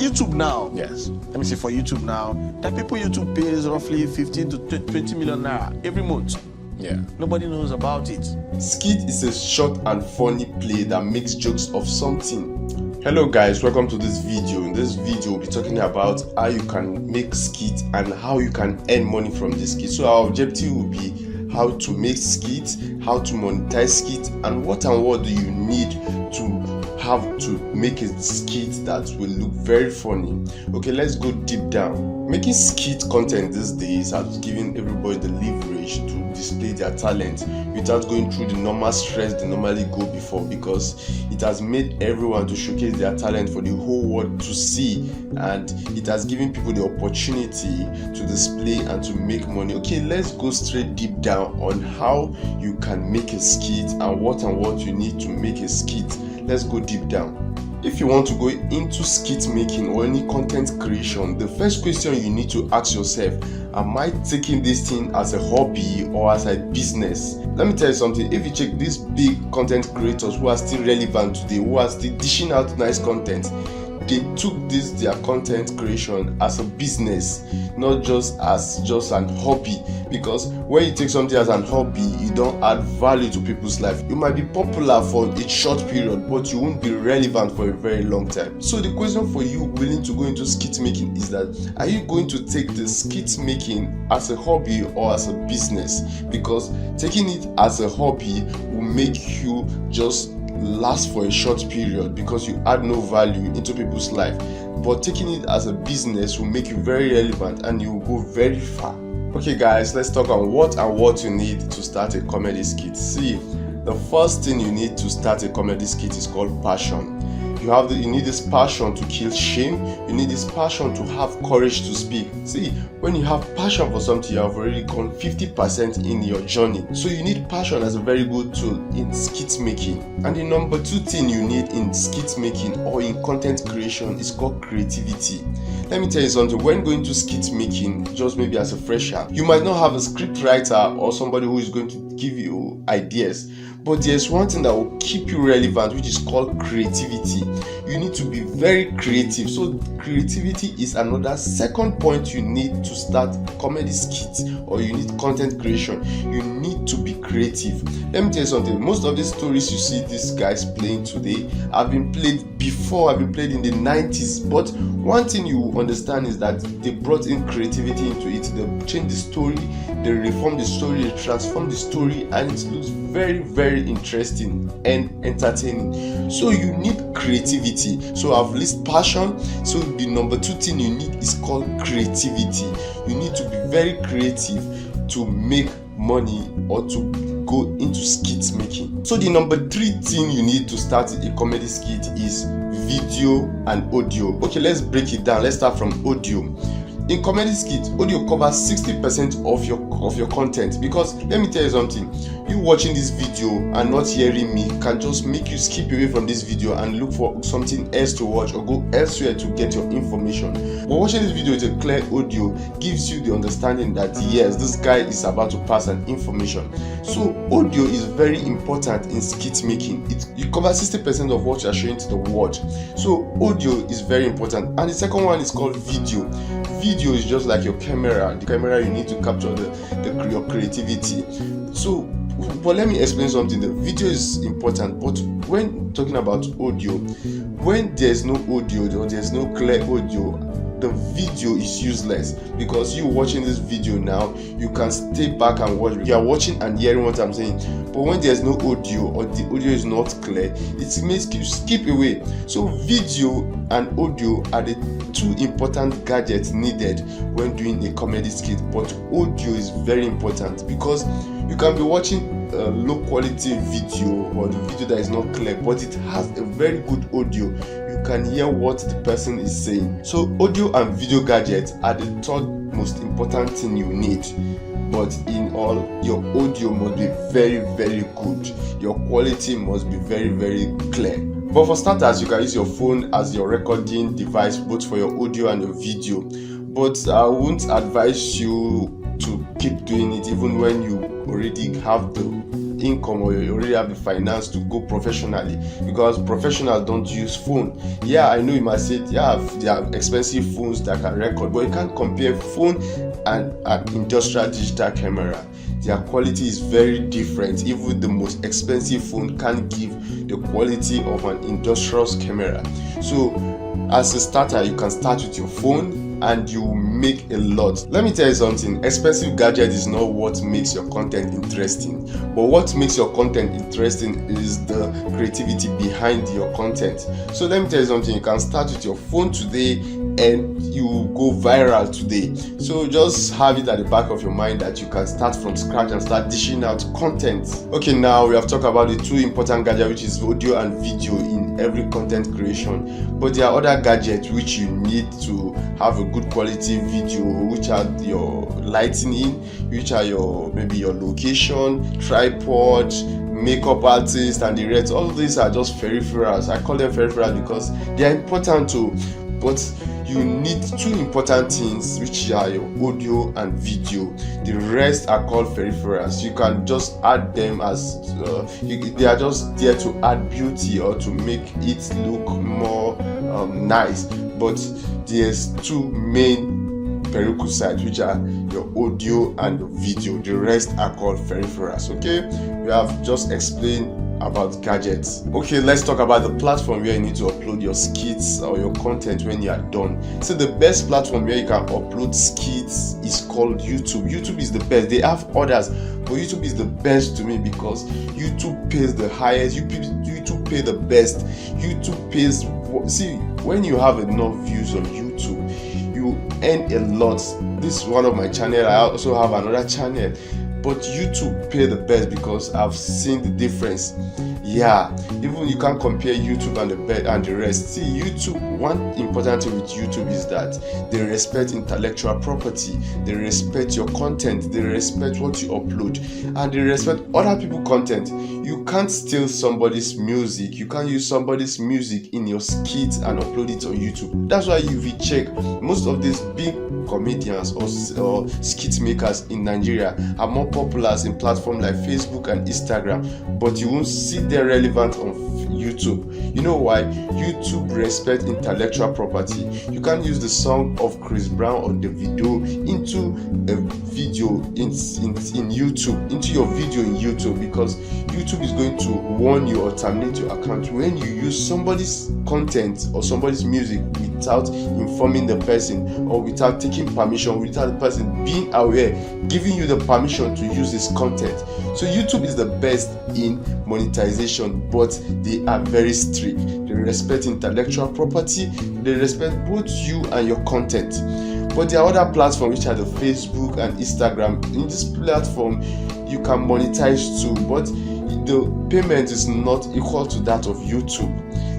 YouTube now. Yes. Let me say for YouTube now, that people YouTube pays roughly 15 to 20 million naira every month. Yeah. Nobody knows about it. Skit is a short and funny play that makes jokes of something. Hello guys, welcome to this video. In this video, we'll be talking about how you can make skit and how you can earn money from this skit. So our objective will be how to make skit, how to monetize skit, and what do you need to have to make a skit that will look very funny. Okay, let's go deep down. Making skit content these days has given everybody the leverage to display their talent without going through the normal stress they normally go before, because it has made everyone to showcase their talent for the whole world to see, and it has given people the opportunity to display and to make money. Okay, let's go straight deep down on how you can make a skit and what you need to make a skit. Let's go deep down. If you want to go into skit making or any content creation, the first question you need to ask yourself, am I taking this thing as a hobby or as a business? Let me tell you something. If you check these big content creators who are still relevant today, who are still dishing out nice content, they took their content creation as a business, not just an hobby. Because when you take something as an hobby, you don't add value to people's life. You might be popular for a short period, but you won't be relevant for a very long time. So the question for you willing to go into skit making is that, are you going to take the skit making as a hobby or as a business? Because taking it as a hobby will make you just last for a short period because you add no value into people's life, but taking it as a business will make you very relevant and you will go very far. Okay guys, let's talk on what you need to start a comedy skit. See, the first thing you need to start a comedy skit is called passion. You need this passion to kill shame. You need this passion to have courage to speak. See, when you have passion for something, you have already gone 50% in your journey. So you need passion as a very good tool in skit making. And the number 2 thing you need in skit making or in content creation is called creativity. Let me tell you something. When going to skit making, just maybe as a fresher, you might not have a script writer or somebody who is going to give you ideas. But there's one thing that will keep you relevant, which is called creativity. You need to be very creative. So creativity is another second point you need to start comedy skits or you need content creation. You need to be creative. Let me tell you something. Most of these stories you see these guys playing today have been played before, have been played in the 90s. But one thing you understand is that they brought in creativity into it. They changed the story, they reformed the story, they transformed the story, and it looks very, very interesting and entertaining. So you need creativity. So I've listed passion. So the number 2 thing you need is called creativity. You need to be very creative to make money or to go into skit making. So the number 3 thing you need to start a comedy skit is video and audio. Okay, let's break it down. Let's start from audio. In comedy skit, audio covers 60% of your content, because let me tell you something, you watching this video and not hearing me can just make you skip away from this video and look for something else to watch or go elsewhere to get your information. But watching this video with a clear audio gives you the understanding that yes, this guy is about to pass an information. So audio is very important in skit making. It covers 60% of what you are showing to the world. So audio is very important. And the second one is called video. Video is just like your camera. The camera, you need to capture your creativity. So, but let me explain something. The video is important, but when talking about audio, when there's no audio or there's no clear audio, the video is useless, because you watching this video now, you can stay back and watch. You are watching and hearing what I'm saying, but when there's no audio or the audio is not clear, it makes you skip away. So video and audio are the 2 important gadgets needed when doing a comedy skit. But audio is very important, because you can be watching a low quality video or the video that is not clear, but it has a very good audio. You can hear what the person is saying. So audio and video gadgets are the 3rd most important thing you need. But in all, your audio must be very, very good. Your quality must be very, very clear. But for starters, you can use your phone as your recording device, both for your audio and your video. But I won't advise you to keep doing it even when you already have the income, or you already have the finance to go professionally, because professionals don't use phone. Yeah, I know you might say, yeah, they have expensive phones that can record, but you can't compare phone and an industrial digital camera. Their quality is very different. Even the most expensive phone can't give the quality of an industrial camera. So as a starter, you can start with your phone and you make a lot. Let me tell you something, expensive gadget is not what makes your content interesting, but what makes your content interesting is the creativity behind your content. So let me tell you something, you can start with your phone today and you will go viral today. So just have it at the back of your mind that you can start from scratch and start dishing out content. Okay, now we have talked about the two important gadgets, which is audio and video in every content creation, but there are other gadgets which you need to have a good quality video, which are your lighting in, which are your maybe your location, tripod, makeup artist, and the rest. All of these are just peripherals. I call them peripherals because they are important too, but you need two important things, which are your audio and video. The rest are called peripherals. You can just add them as they are just there to add beauty or to make it look more nice. But there's two main prerequisites, which are your audio and your video. The rest are called peripherals. Okay, we have just explained about gadgets. Okay, let's talk about the platform where you need to upload your skits or your content when you are done. So the best platform where you can upload skits is called YouTube. YouTube is the best. They have others, but YouTube is the best to me because YouTube pays the highest. YouTube pay the best. YouTube pays. See, when you have enough views on YouTube, you earn a lot. This is one of my channel. I also have another channel, but YouTube pay the best because I've seen the difference. Yeah, even you can't compare YouTube and the rest. See, YouTube, one important thing with YouTube is that they respect intellectual property, they respect your content, they respect what you upload, and they respect other people's content. You can't steal somebody's music, you can't use somebody's music in your skit and upload it on YouTube. That's why if you check, most of these big comedians or skit makers in Nigeria are more popular in platforms like Facebook and Instagram, but you won't see them relevant on YouTube. You know why? YouTube respect intellectual property. You can't use the song of Chris Brown or the video into a video in YouTube, into your video in YouTube, because YouTube is going to warn you or terminate your account when you use somebody's content or somebody's music without informing the person or without taking permission, without the person being aware, giving you the permission to use this content. So YouTube is the best in monetization, but they are very strict. They respect intellectual property, they respect both you and your content. But there are other platforms, which are the Facebook and Instagram. In this platform you can monetize too, but the payment is not equal to that of YouTube.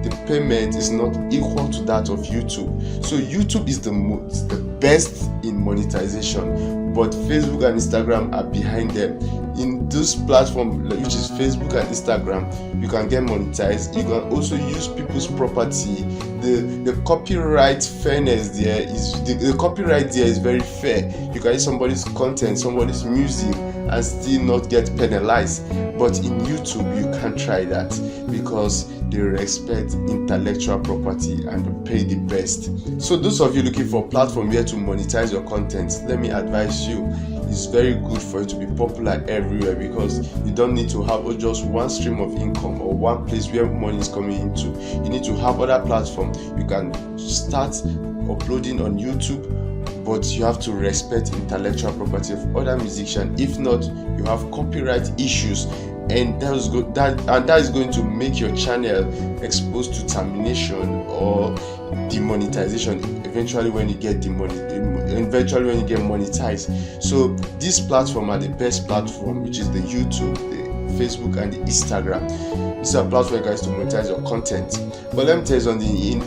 The payment is not equal to that of YouTube. So YouTube is the best in monetization, but Facebook and Instagram are behind them. In this platform, which is Facebook and Instagram, you can get monetized. You can also use people's property. The copyright fairness there is the copyright there is very fair. You can use somebody's content, somebody's music, and still not get penalized. But in YouTube, you can't try that because they respect intellectual property and they pay the best. So those of you looking for a platform where to monetize your content, let me advise you, it's very good for you to be popular everywhere, because you don't need to have just one stream of income or one place where money is coming into. You need to have other platforms. You can start uploading on YouTube, but you have to respect intellectual property of other musicians. If not, you have copyright issues, and that is going to make your channel exposed to termination or demonetization eventually when you get monetized. So this platform are the best platform, which is the YouTube, the Facebook, and the Instagram. These are platforms, guys, to monetize your content. But let me tell you something,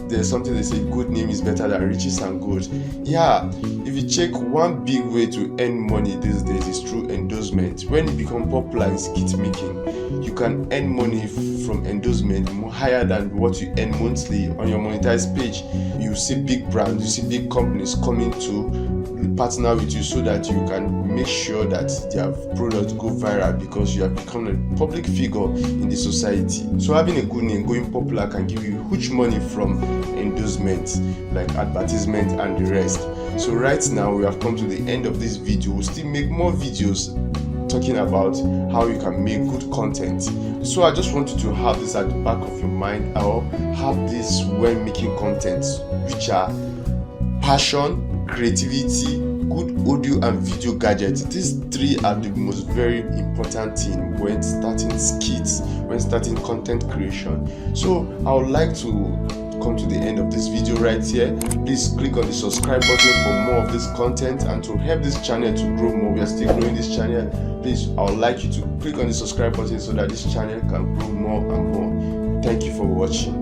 there's something they say, good name is better than riches and gold. Yeah, if you check, one big way to earn money these days is through endorsement. When you become popular in skit making, you can earn money from endorsement more higher than what you earn monthly on your monetized page. You see big brands, you see big companies coming to partner with you so that you can make sure that their products go viral because you have become a public figure in the society. So having a good name, going popular, can give you huge money from endorsements like advertisement and the rest. So right now we have come to the end of this video. We'll still make more videos talking about how you can make good content. So I just want you to have this at the back of your mind, or have this when making content, which are passion, creativity, good audio and video gadgets. These three are the most very important thing when starting skits, when starting content creation. So I would like to come to the end of this video right here. Please click on the subscribe button for more of this content and to help this channel to grow more. We are still growing this channel. Please, I would like you to click on the subscribe button so that this channel can grow more and more. Thank you for watching.